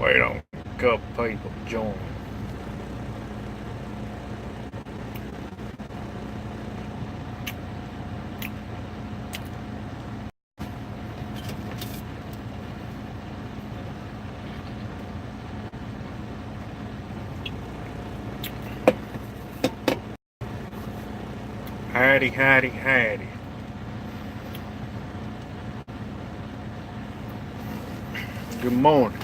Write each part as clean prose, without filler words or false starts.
Wait on a couple people to join. Howdy, howdy, howdy. Good morning.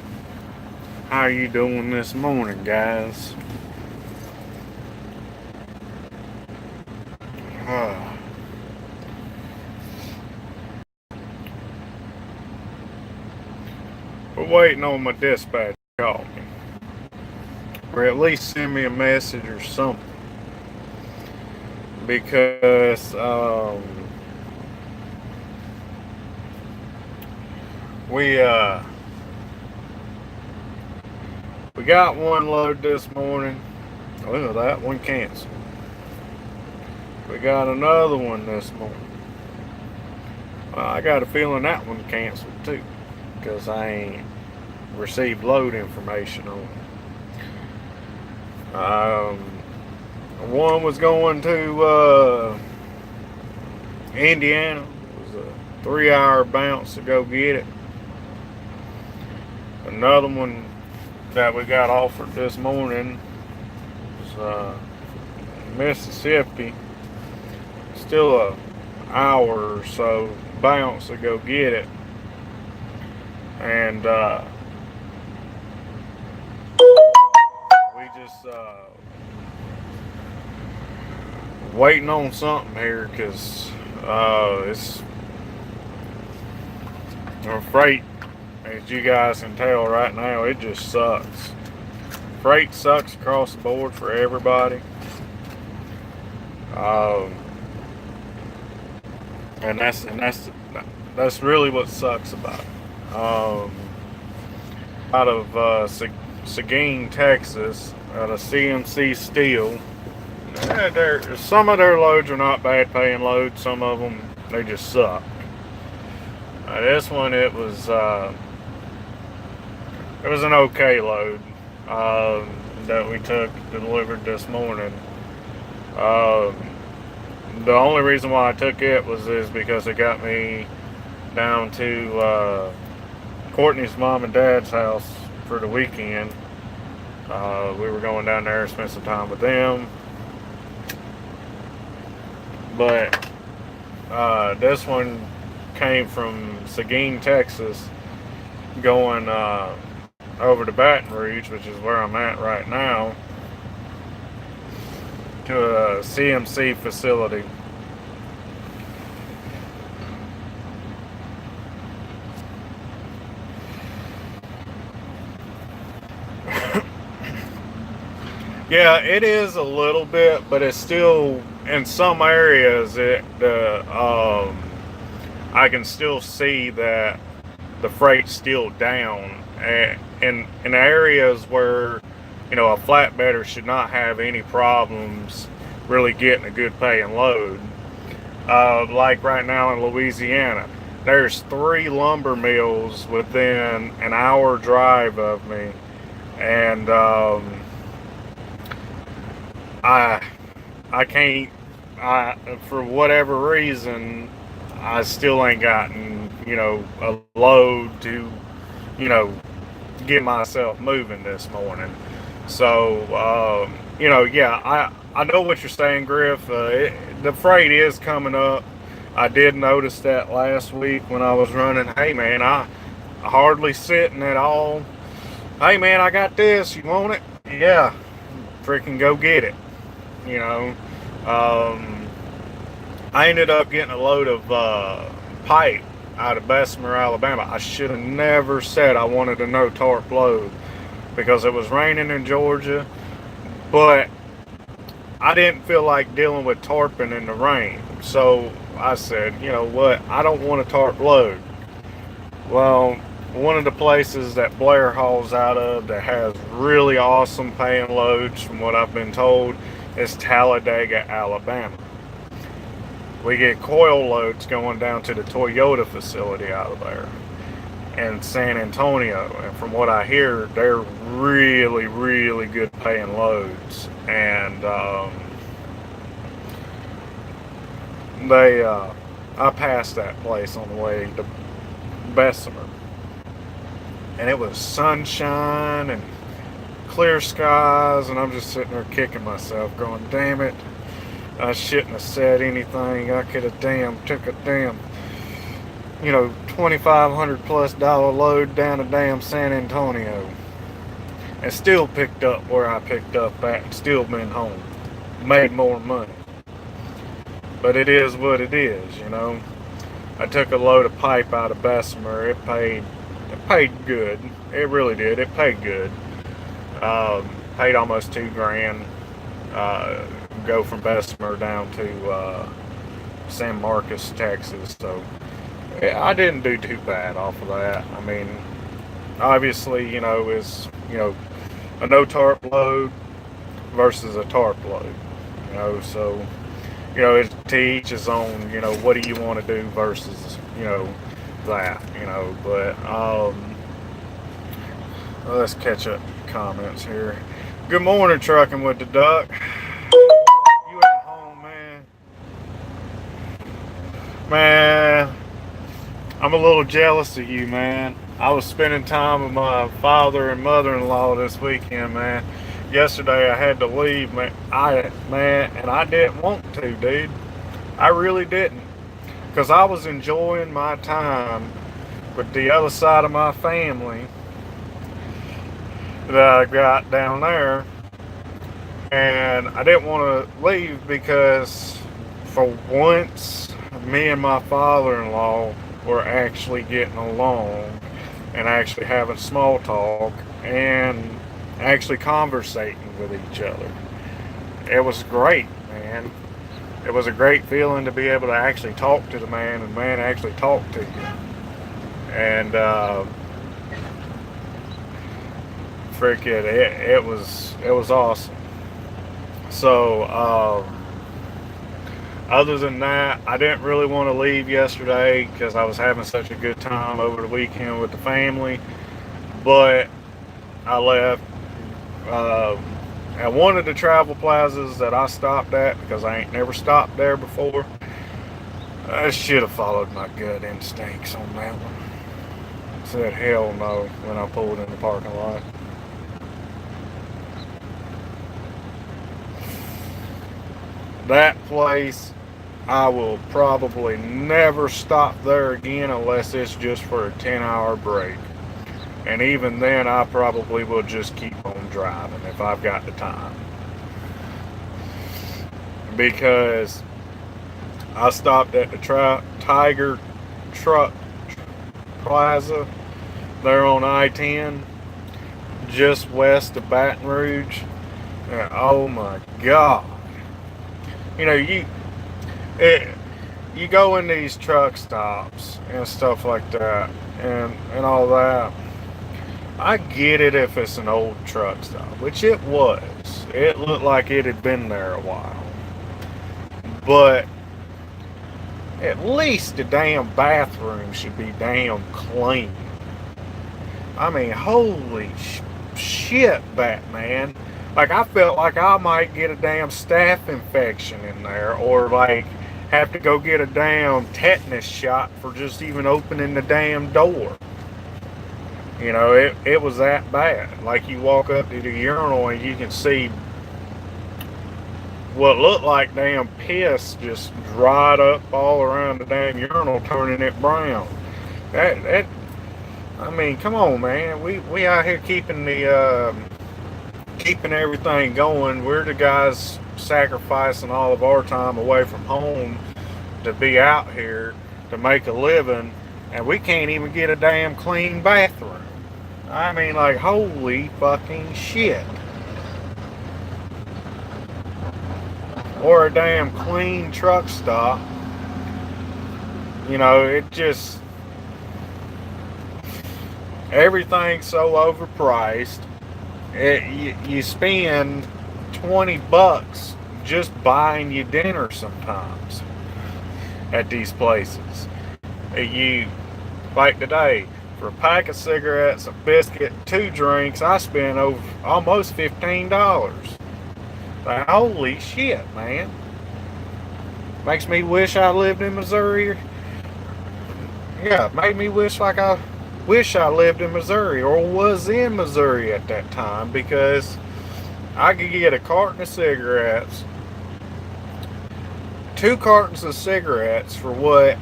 How are you doing this morning, guys? Uh, we're waiting on my dispatch to call me. Or at least send me a message or something. Because we we got one load this morning. Well, that one canceled. We got another one this morning. Well, I got a feeling that one canceled too, because I ain't received load information on it. One was going to Indiana. It was a 3-hour bounce to go get it. Another one that we got offered this morning was Mississippi. Still a hour or so bounce to go get it. And we just waiting on something here because it's freight, as you guys can tell right now, it just sucks. Freight sucks across the board for everybody. Um, and that's really what sucks about it. Out of Seguin, Texas, out of CMC Steel. Some of their loads are not bad paying loads. Some of them they just suck. This one it was an okay load that we took delivered this morning. The only reason why I took it is because it got me down to Courtney's mom and dad's house for the weekend. We were going down there to spend some time with them. But this one came from Seguin, Texas, going over to Baton Rouge, which is where I'm at right now, to a CMC facility. Yeah, it is a little bit, but it's still in some areas. I can still see that the freight's still down, in areas where a flatbedder should not have any problems really getting a good paying load. Like right now in Louisiana, there's 3 lumber mills within an hour drive of me, and I can't. For whatever reason, I still ain't gotten a load to get myself moving this morning. So yeah, I know what you're saying, Griff. The freight is coming up. I did notice that last week when I was running. Hey man, I hardly sitting at all. Hey man, I got this. You want it? Yeah, freaking go get it. You know, um, I ended up getting a load of pipe out of Bessemer, Alabama. I should have never said I wanted a no tarp load because it was raining in Georgia, but I didn't feel like dealing with tarping in the rain. So I said, you know what, I don't want a tarp load. Well, one of the places that Blair hauls out of that has really awesome paying loads, from what I've been told, is Talladega, Alabama. We get coil loads going down to the Toyota facility out of there. in San Antonio, and from what I hear, they're really, really good paying loads. And I passed that place on the way to Bessemer, and it was sunshine and clear skies, and I'm just sitting there kicking myself, going, "Damn it! I shouldn't have said anything. I could have took a $2,500+ load down to damn San Antonio, and still picked up where I picked up at, and still been home, made more money." But it is what it is, you know. I took a load of pipe out of Bessemer. It paid good. It really did. It paid good. Paid almost $2,000. Go from Bessemer down to San Marcos, Texas. So yeah, I didn't do too bad off of that. I mean, obviously, is a no tarp load versus a tarp load. So it's to each his own. What do you want to do versus that. But let's catch up comments here. Good morning, Trucking with the Duck. You at home, man? Man, I'm a little jealous of you, man. I was spending time with my father and mother-in-law this weekend, man. Yesterday I had to leave, man. And I didn't want to, dude. I really didn't, because I was enjoying my time with the other side of my family that I got down there, and I didn't want to leave because for once me and my father-in-law were actually getting along and actually having small talk and actually conversating with each other. It was great, man. It was a great feeling to be able to actually talk to the man, and the man actually talk to you. And freaking it was awesome. So other than that, I didn't really want to leave yesterday because I was having such a good time over the weekend with the family. But I left at one of the travel plazas that I stopped at, because I ain't never stopped there before. I should have followed my gut instincts on that one. Said hell no when I pulled in the parking lot. That place, I will probably never stop there again unless it's just for a 10-hour break. And even then, I probably will just keep on driving if I've got the time. Because I stopped at the Tiger Truck Plaza there on I-10, just west of Baton Rouge. And oh my God. You go in these truck stops and stuff like that and all that. I get it if it's an old truck stop, which it was. It looked like it had been there a while. But at least the damn bathroom should be damn clean. I mean, holy shit, Batman. Like, I felt like I might get a damn staph infection in there, or like have to go get a damn tetanus shot for just even opening the damn door. It was that bad. Like, you walk up to the urinal and you can see what looked like damn piss just dried up all around the damn urinal, turning it brown. I mean, come on, man. We out here keeping everything going. We're the guys sacrificing all of our time away from home to be out here to make a living, and we can't even get a damn clean bathroom. I mean, like, holy fucking shit. Or a damn clean truck stop. It just, everything's so overpriced. You spend $20 just buying you dinner sometimes at these places. Like today, For a pack of cigarettes, a biscuit, 2 drinks, I spent over almost $15. Like, holy shit, man. Makes me wish I lived in Missouri. Yeah, it made me wish I lived in Missouri or was in Missouri at that time, because I could get a carton of cigarettes, 2 cartons of cigarettes for what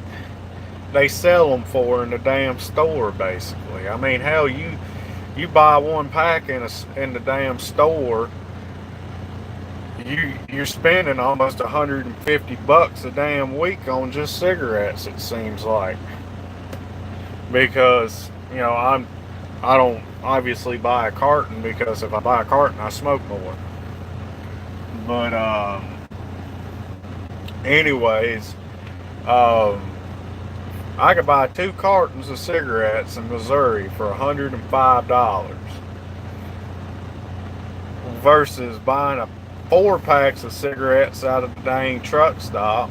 they sell them for in the damn store, basically. I mean, hell, you buy 1 pack in the damn store, you're spending almost $150 a damn week on just cigarettes, it seems like. Because, I don't obviously buy a carton, because if I buy a carton I smoke more. But anyways, I could buy 2 cartons of cigarettes in Missouri for $105 versus buying 4 packs of cigarettes out of the dang truck stop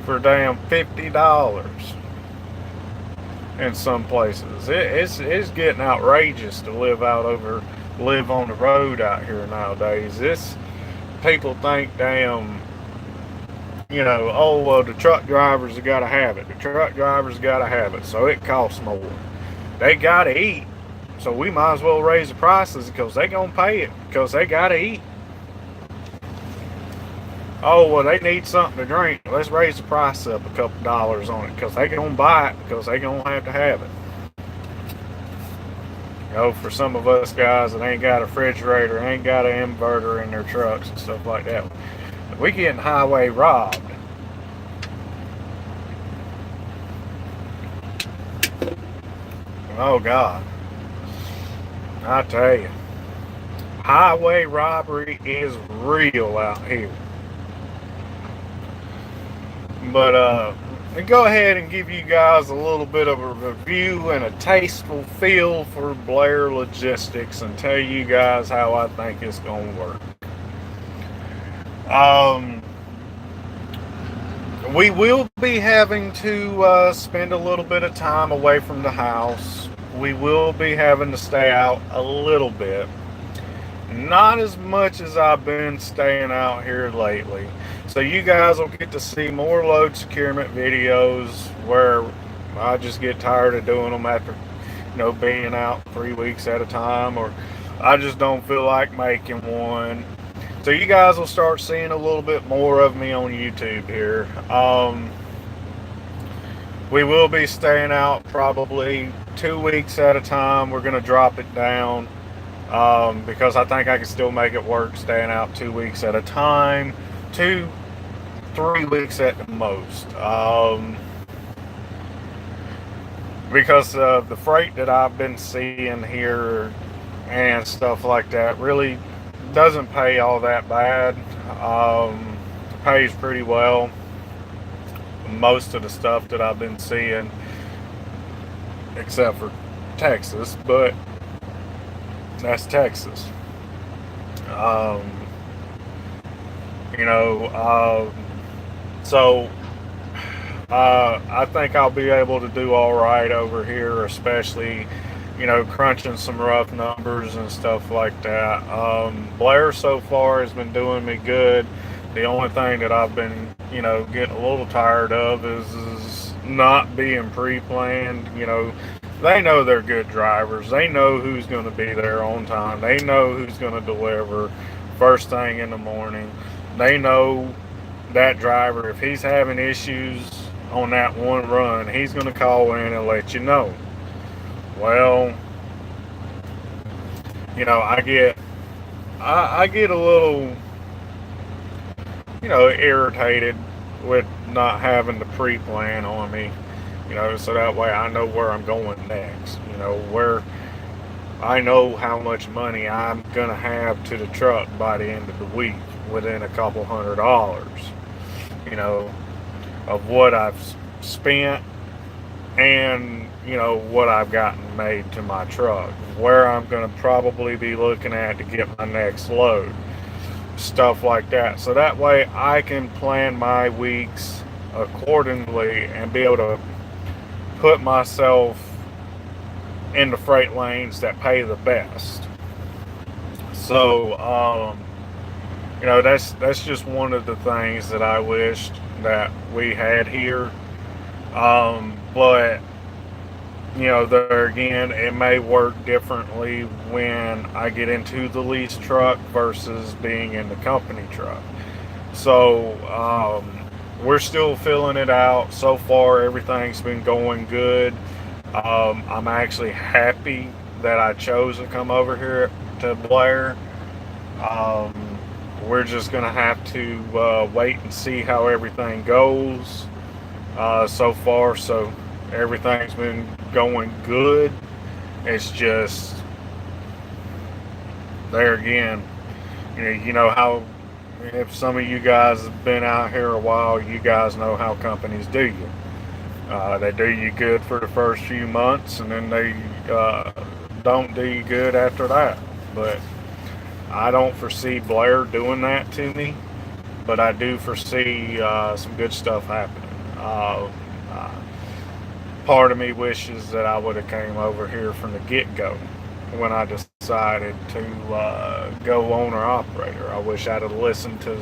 for damn $50 in some places. It's getting outrageous to live on the road out here nowadays. People think damn, oh, well, the truck drivers have got to have it. The truck drivers got to have it, so it costs more. They got to eat, so we might as well raise the prices because they going to pay it because they got to eat. Oh, well, they need something to drink. Let's raise the price up a couple dollars on it because they going to buy it because they going to have it. For some of us guys that ain't got a refrigerator, ain't got an inverter in their trucks and stuff like that, we getting highway robbed. Oh, God. I tell you, highway robbery is real out here. But let me go ahead and give you guys a little bit of a review and a tasteful feel for Blair Logistics and tell you guys how I think it's going to work. We will be having to spend a little bit of time away from the house. We will be having to stay out a little bit. Not as much as I've been staying out here lately. So you guys will get to see more load securement videos where I just get tired of doing them after, being out 3 weeks at a time, or I just don't feel like making one. So you guys will start seeing a little bit more of me on YouTube here. We will be staying out probably 2 weeks at a time. We're going to drop it down because I think I can still make it work staying out 2 weeks at a time. 2-3 weeks at the most. Because of the freight that I've been seeing here and stuff like that really doesn't pay all that bad. It pays pretty well. Most of the stuff that I've been seeing, except for Texas, but that's Texas. So I think I'll be able to do all right over here, especially crunching some rough numbers and stuff like that. Blair so far has been doing me good. The only thing that I've been getting a little tired of is not being pre-planned. They know they're good drivers. They know who's going to be there on time. They know who's going to deliver first thing in the morning. They know that driver, if he's having issues on that one run, he's going to call in and let you know. Well, I get a little, irritated with not having the pre-plan on me, so that way I know where I'm going next, where I know how much money I'm going to have to the truck by the end of the week within a couple $100, of what I've spent and, what I've gotten made to my truck, where I'm going to probably be looking at to get my next load, stuff like that. So that way I can plan my weeks accordingly and be able to put myself in the freight lanes that pay the best. So, that's just one of the things that I wished that we had here. But there again, it may work differently when I get into the lease truck versus being in the company truck. So, we're still filling it out. So far, everything's been going good. I'm actually happy that I chose to come over here to Blair. Um, we're just going to have to wait and see how everything goes so far. So everything's been going good. It's just there again. You know how if some of you guys have been out here a while, you guys know how companies do you. They do you good for the first few months, and then they don't do you good after that. But I don't foresee Blair doing that to me, but I do foresee some good stuff happening. Uh, Part of me wishes that I would have came over here from the get-go when I decided to go owner operator. I wish I'd have listened to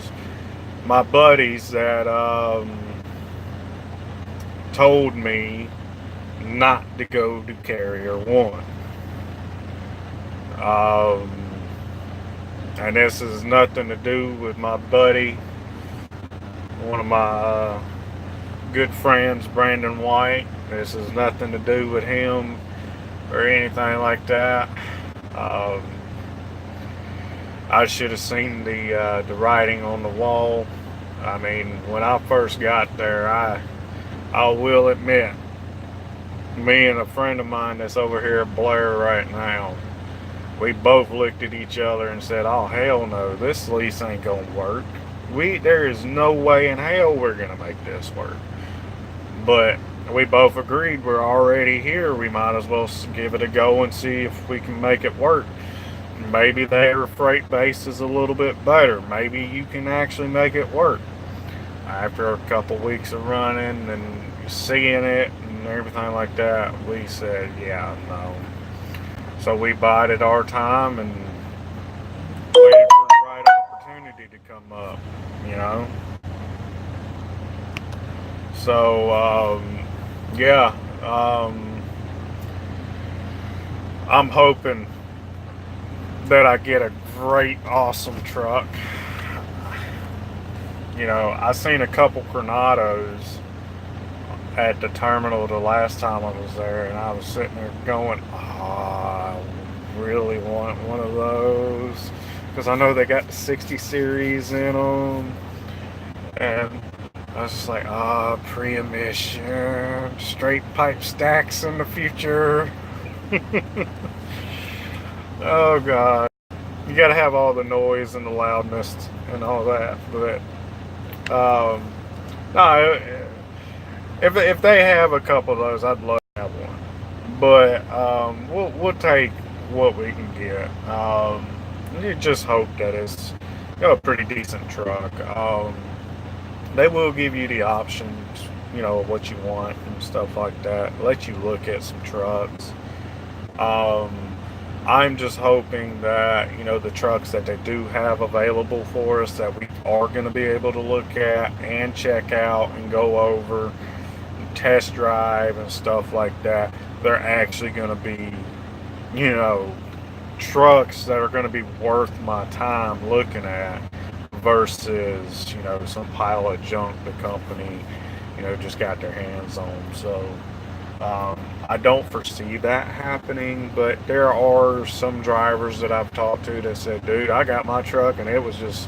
my buddies that told me not to go to Carrier One. And this has nothing to do with my buddy, one of my good friends, Brandon White. This has nothing to do with him or anything like that. I should have seen the writing on the wall. I mean, when I first got there, I will admit, me and a friend of mine that's over here at Blair right now, we both looked at each other and said, "Oh hell no, this lease ain't gonna work. There is no way in hell we're gonna make this work." But we both agreed we're already here. We might as well give it a go and see if we can make it work. Maybe their freight base is a little bit better. Maybe you can actually make it work. After a couple weeks of running and seeing it and everything like that, we said, yeah, no. So we bided our time and waited for the right opportunity to come up, you know? So, yeah, I'm hoping that I get a great, awesome truck. I seen a couple Granados at the terminal the last time I was there, and I was sitting there going, oh, I really want one of those, because I know they got the 60 series in them, and I was just like, pre-emission, straight pipe stacks in the future. Oh God, you gotta have all the noise and the loudness and all that, but no, if they have a couple of those, I'd love to have one. But we'll take what we can get. You just hope that it's a pretty decent truck. They will give you the options, what you want and stuff like that. Let you look at some trucks. I'm just hoping that, the trucks that they do have available for us that we are going to be able to look at and check out and go over and test drive and stuff like that, they're actually going to be, trucks that are going to be worth my time looking at versus, some pile of junk the company, just got their hands on. So, I don't foresee that happening, but there are some drivers that I've talked to that said, dude, I got my truck and it was just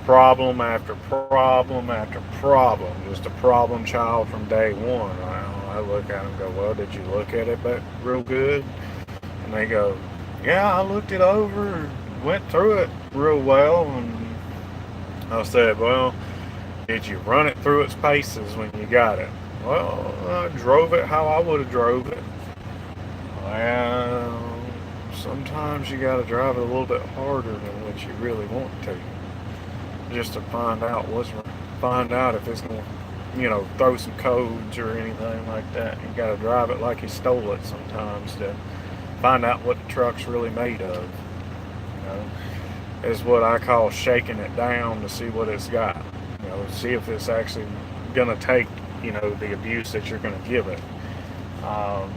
problem after problem after problem, just a problem child from day one. I look at them and go, well, did you look at it but real good? And they go, yeah, I looked it over, went through it real well. And I said, well, did you run it through its paces when you got it? Well, I drove it how I would have drove it. Well, sometimes you got to drive it a little bit harder than what you really want to, just to find out if it's going to throw some codes or anything like that. You got to drive it like you stole it sometimes to find out what the truck's really made of. You know, is what I call shaking it down to see what it's got. See if it's actually gonna take the abuse that you're gonna give it. Um,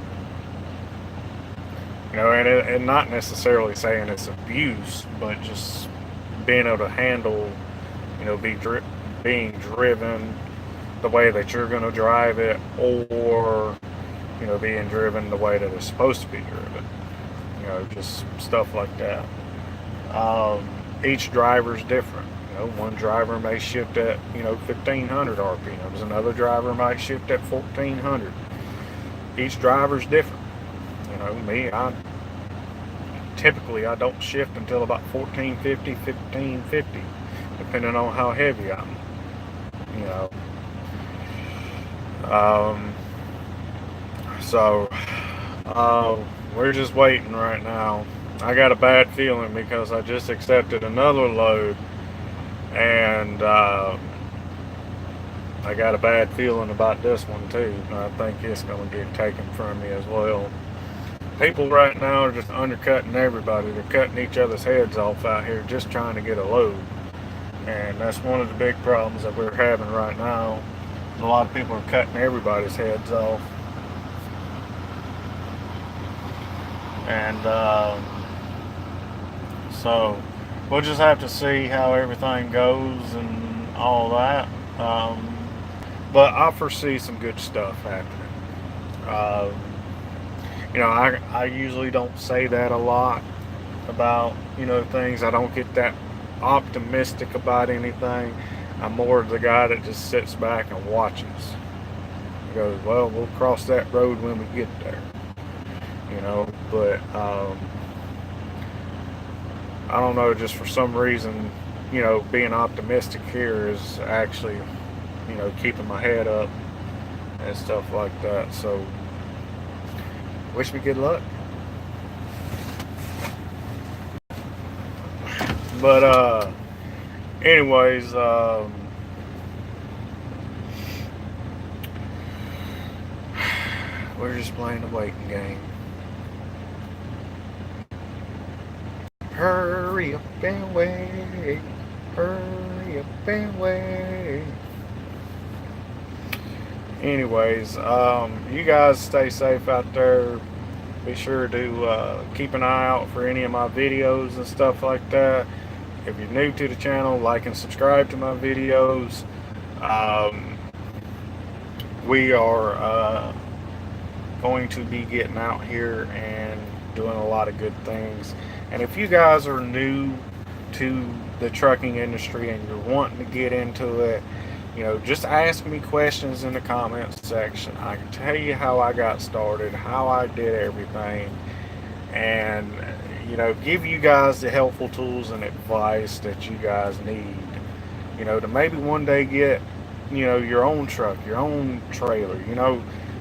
and not necessarily saying it's abuse, but just being able to handle, being driven the way that you're going to drive it, or being driven the way that it's supposed to be driven. Just stuff like that. Each driver's different. One driver may shift at 1500 RPMs. Another driver might shift at 1400. Each driver's different. Me, I don't shift until about 1450, 1550, depending on how heavy I'm. You know. So we're just waiting right now. I got a bad feeling because I just accepted another load, and I got a bad feeling about this one too. I think it's going to get taken from me as well. People right now are just undercutting everybody. They're cutting each other's heads off out here just trying to get a load. And that's one of the big problems that we're having right now. A lot of people are cutting everybody's heads off. And so we'll just have to see how everything goes and all that. But I foresee some good stuff happening. I usually don't say that a lot about, things. I don't get that optimistic about anything. I'm more the guy that just sits back and watches. He goes, well, we'll cross that road when we get there. But I don't know, just for some reason, being optimistic here is actually, keeping my head up and stuff like that. So wish me good luck. But anyways, we're just playing the waiting game. Hurry up and wait. Hurry up and wait. Anyways, you guys stay safe out there. Be sure to keep an eye out for any of my videos and stuff like that. If you're new to the channel, like and subscribe to my videos. We are going to be getting out here and doing a lot of good things. And if you guys are new to the trucking industry and you're wanting to get into it, just ask me questions in the comments section. I can tell you how I got started, how I did everything, and give you guys the helpful tools and advice that you guys need, to maybe one day get, your own truck, your own trailer,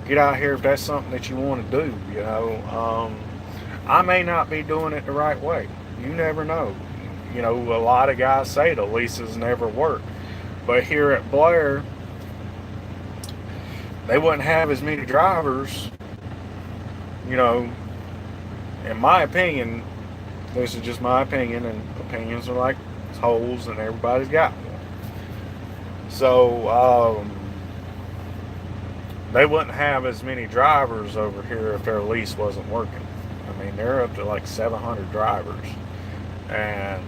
get out here if that's something that you want to do, I may not be doing it the right way. You never know. A lot of guys say the leases never work. But here at Blair, they wouldn't have as many drivers, in my opinion. This is just my opinion, and opinions are like holes, and everybody's got one. So, they wouldn't have as many drivers over here if their lease wasn't working. I mean, they're up to like 700 drivers. And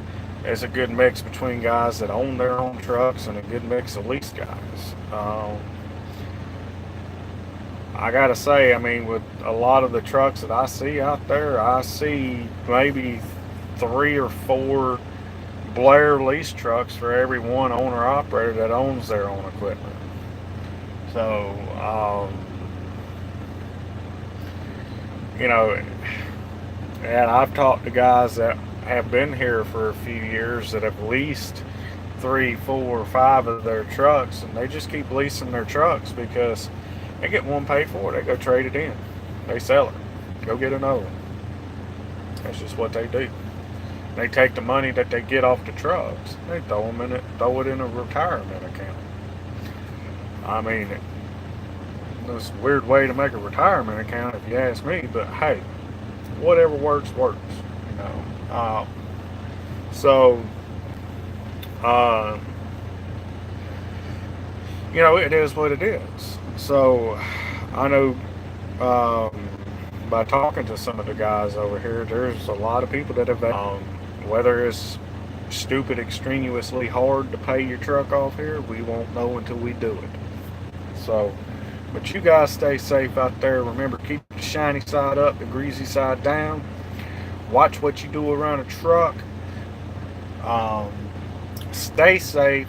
it's a good mix between guys that own their own trucks and a good mix of lease guys. I gotta say, I mean, with a lot of the trucks that I see out there, I see maybe 3 or 4 Blair lease trucks for every one owner operator that owns their own equipment. So, and I've talked to guys that have been here for a few years that have leased 3, 4, 5 of their trucks, and they just keep leasing their trucks because they get one paid for, they go trade it in, they sell it, go get another one. That's just what they do. They take the money that they get off the trucks, they throw it in a retirement account. I mean, it's a weird way to make a retirement account if you ask me, but hey, whatever works, works. You know. So, uh, it is what it is. So, I know by talking to some of the guys over here, there's a lot of people that have, whether it's stupid, extraneously hard to pay your truck off here, we won't know until we do it. So, but you guys stay safe out there. Remember, keep the shiny side up, the greasy side down. Watch what you do around a truck. Stay safe.